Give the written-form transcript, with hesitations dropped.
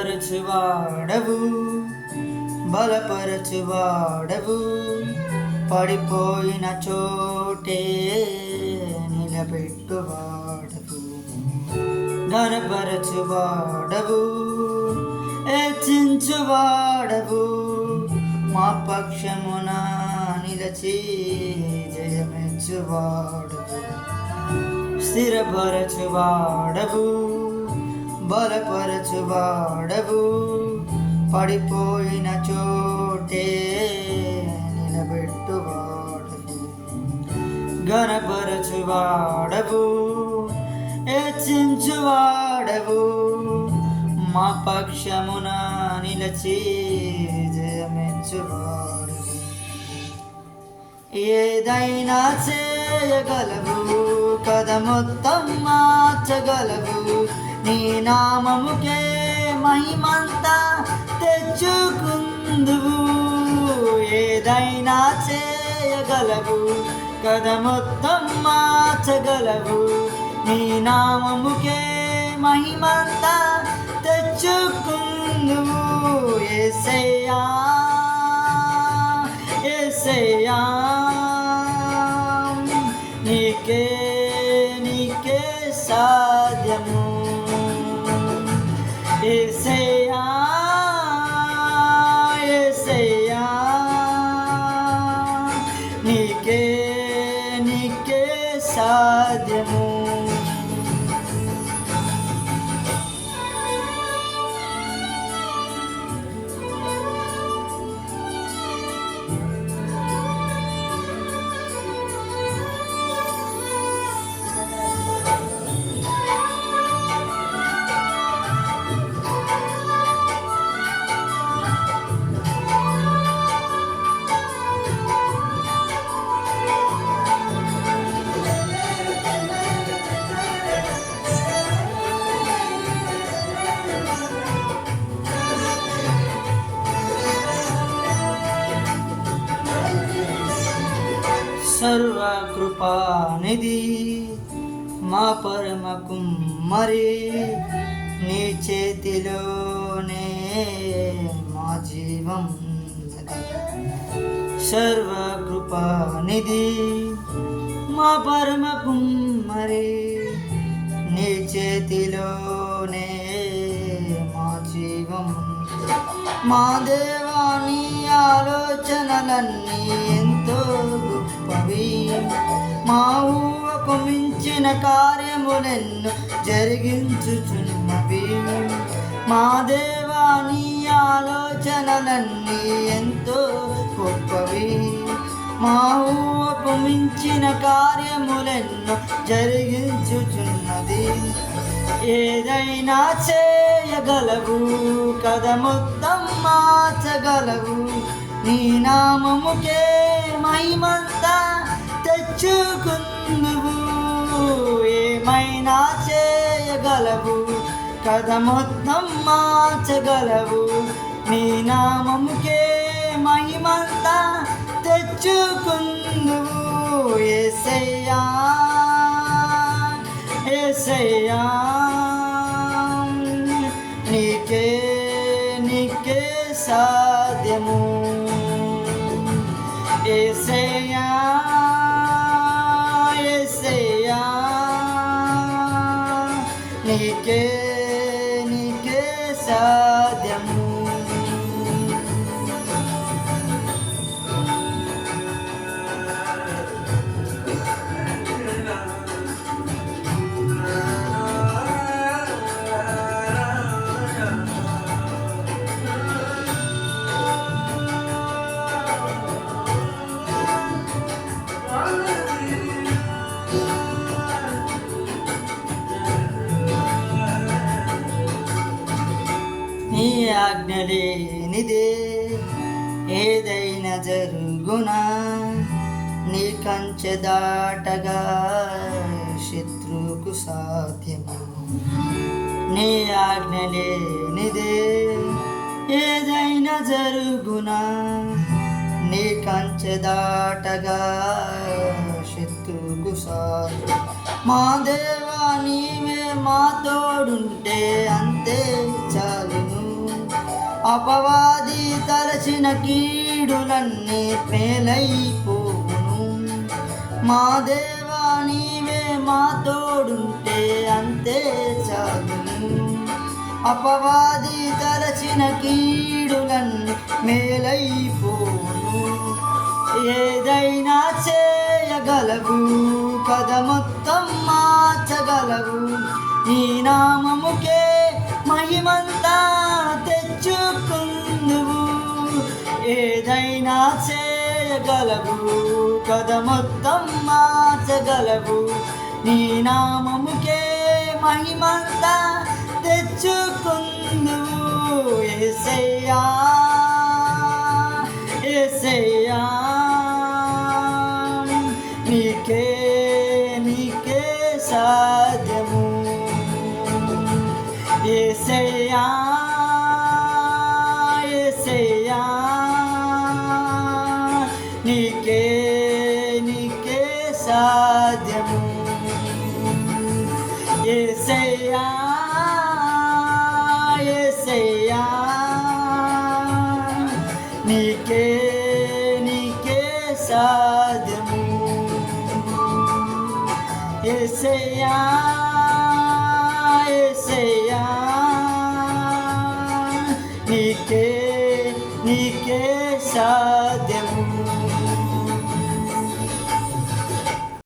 స్థిరపరచువాడవు, బలపరచువాడవు, పడిపోయిన చోటే నిలబెట్టువాడవు, ఘనపరచువాడవు, హెచ్చించువాడవు, మా పక్షమున నిలచి జయమిచ్చువాడవు. స్థిరపరచువాడవు, బలపరచువాడవు, పడిపోయిన చోటే నిలబెట్టువాడవు, ఘనపరచువాడవు, హెచ్చించువాడవు, మా పక్షమున నిలచి జయమిచ్చువాడవు. ఏదైనా చేయగలవు, కథ మొత్తం మార్చగలవు, నీ నామముకే మహిమంతా తెచ్చుకుందువు. ఏదైనా చేయగలవు, కథ మొత్తం మార్చగలవు, నీ నామముకే మహిమంతా తెచ్చుకుందువు. యేసయ్యా యేసయ్యా, నీకే నీకే సాధ్యము. యేసయ్యా యేసయ్యా, నీకే నీకే సాధ్యము. సర్వకృపానిధి మా పరమ కుమ్మరి, నీ చేతిలోనే మా జీవం. సర్వకృపానిధి మా పరమ కుమ్మరి, నీ చేతిలోనే మా జీవం. మా దేవాని ఆలోచనలన్నీ ఎంతో గొప్పవి, మా ఊహకు మించిన కార్యములెన్నో జరిగించుచున్నవి. మా దేవాని ఆలోచనలన్నీ ఎంతో గొప్పవి, మా ఊహకు మించిన కార్యములెన్నో జరిగించుచున్నది. ఏదైనా చేయగలవు, కథ మొత్తం మార్చగలవు, నీ నామముకే మహిమంతా తెచ్చుకుందువు. ఏమైనా చేయగలవు, కథ మొత్తం మార్చగలవు, నీ నామముకే మహిమంతా తెచ్చుకుందువు. యేసయ్యా యేసయ్యా, నీకే నీకే సాధ్యము. యేసయ్యా యేసయ్యా, నీకే నీకే సాధ్యము. నీ ఆజ్ఞ లేనిదే ఏదైనా జరుగునా, నీ కంచె దాటగా శత్రువుకు సాధ్యము. నీ ఆజ్ఞ లేనిదే ఏదైనా జరుగునా, నీ కంచె దాటగా శత్రువుకు సాధ్యం. మా దేవా నీవే మా తోడుంటే అంతే చాలును. అపవాది తలచిన కీడులన్నీ మేలైపోవును. మా దేవా నీవే మా తోడుంటే అంతే చాలును. అపవాది తలచిన కీడులన్నీ మేలైపోవును. ఏదైనా చేయగలవు, కథ మొత్తం మార్చగలవు. నీ నామముకే మహిమంతా తెచ్చుకుందువు. ఏదైనా చేయగలవు, కథ మొత్తం మార్చగలవు. నీ నామముకే మహిమంతా తెచ్చుకుందువు. యేసయ్యా యేసయ్యా, నీకే నీకే సాధ్యము. యేసయ్యా యేసయ్యా, నీకే నీకే సాధ్యము. యేసయ్యా యేసయ్యా, నీకే నీకే సాధ్యము. యేసయ్యా యేసయ్యా, నీకే నీకే సాధ్యము.